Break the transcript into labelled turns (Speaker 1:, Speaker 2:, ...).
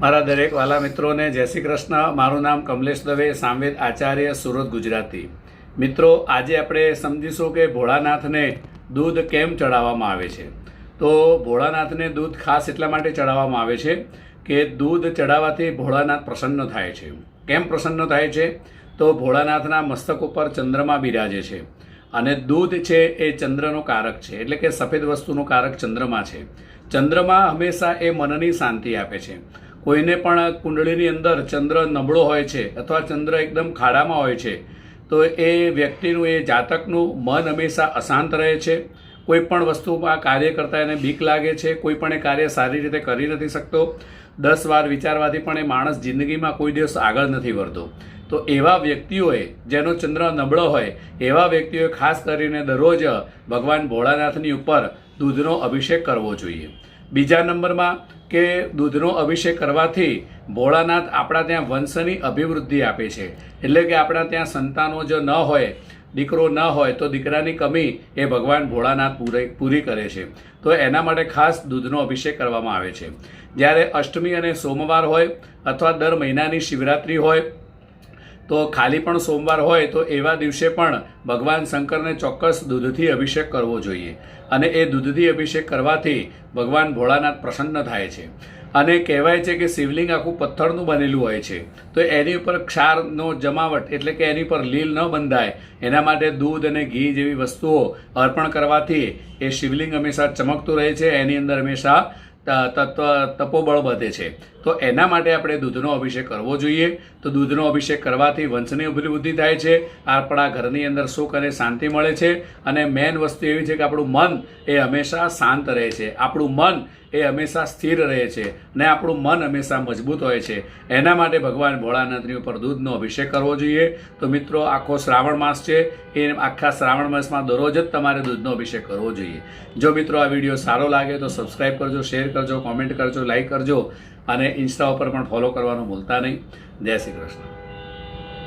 Speaker 1: મારા દરેક વાલા મિત્રોને જય શ્રી કૃષ્ણ। મારું નામ કમલેશ દવે, સામવેદ આચાર્ય, સુરત, ગુજરાતી। મિત્રો, આજે આપણે સમજીશું કે ભોળાનાથને દૂધ કેમ ચડાવવામાં આવે છે। તો ભોળાનાથને દૂધ ખાસ એટલા માટે ચડાવવામાં આવે છે કે દૂધ ચડાવવાથી ભોળાનાથ પ્રસન્ન થાય છે। કેમ પ્રસન્ન થાય છે? તો ભોળાનાથના મસ્તક ઉપર ચંદ્રમા બિરાજે છે અને દૂધ છે એ ચંદ્રનો કારક છે, એટલે કે સફેદ વસ્તુનો કારક ચંદ્રમા છે। ચંદ્રમા હંમેશા એ મનની શાંતિ આપે છે। કોઈને પણ કુંડળીની અંદર ચંદ્ર નબળો હોય છે અથવા ચંદ્ર એકદમ ખાડામાં હોય છે તો એ વ્યક્તિનું, એ જાતકનું મન હંમેશા અશાંત રહે છે। કોઈ પણ વસ્તુમાં કાર્ય કરતાં એને બીક લાગે છે, કોઈ પણ એ કાર્ય સારી રીતે કરી નથી શકતો। 10 વાર વિચારવાથી પણ એ માણસ જિંદગીમાં કોઈ દિવસ આગળ નથી વધતો। તો એવા વ્યક્તિઓએ, જેનો ચંદ્ર નબળો હોય, એવા વ્યક્તિઓએ ખાસ કરીને દરરોજ ભગવાન ભોળાનાથની ઉપર દૂધનો અભિષેક કરવો જોઈએ। બીજા નંબરમાં કે દૂધનો અભિષેક કરવાથી ભોળાનાથ આપણા ત્યાં વંશની અભિવૃદ્ધિ આપે છે। એટલે કે આપણા ત્યાં સંતાનો જો ન હોય, દીકરો ન હોય, તો દીકરાની કમી એ ભગવાન ભોળાનાથ પૂરી કરે છે। તો એના માટે ખાસ દૂધનો અભિષેક કરવામાં આવે છે। જ્યારે અષ્ટમી અને સોમવાર હોય અથવા દર મહિનાની શિવરાત્રિ હોય તો ખાલી પણ સોમવાર હોય તો એવા દિવસે પણ ભગવાન શંકરને ચોક્કસ દૂધથી અભિષેક કરવો જોઈએ અને એ દૂધથી અભિષેક કરવાથી ભગવાન ભોળાનાથ પ્રસન્ન થાય છે। અને કહેવાય છે કે શિવલિંગ આખું પથ્થરનું બનેલું હોય છે, તો એની ઉપર ક્ષારનો જમાવટ, એટલે કે એની પર લીલ ન બંધાય એના માટે દૂધ અને ઘી જેવી વસ્તુઓ અર્પણ કરવાથી એ શિવલિંગ હંમેશા ચમકતું રહે છે, એની અંદર હંમેશા તપોબળ વધે છે। તો એના માટે આપણે દૂધનો અભિષેક કરવો જોઈએ। તો દૂધનો અભિષેક કરવાથી વંશની અભિવૃદ્ધિ થાય છે, આપણા ઘરની અંદર સુખ અને શાંતિ મળે છે અને મેઇન વસ્તુ એવી છે કે આપણું મન એ હંમેશા શાંત રહે છે, આપણું મન એ હંમેશા સ્થિર રહે છે અને આપણું મન હંમેશા મજબૂત હોય છે। એના માટે ભગવાન ભોળાનાથની ઉપર દૂધનો અભિષેક કરવો જોઈએ। તો મિત્રો, આખો શ્રાવણ માસ છે, એ આખા શ્રાવણ માસમાં દરરોજ જ તમારે દૂધનો અભિષેક કરવો જોઈએ। જો મિત્રો આ વિડીયો સારો લાગે તો સબસ્ક્રાઈબ કરજો, શેર કરજો, કોમેન્ટ કરજો, લાઈક કરજો અને ઇન્સ્ટા ઉપર પણ ફોલો કરવાનું ભૂલતા નહીં। જય શ્રી કૃષ્ણ।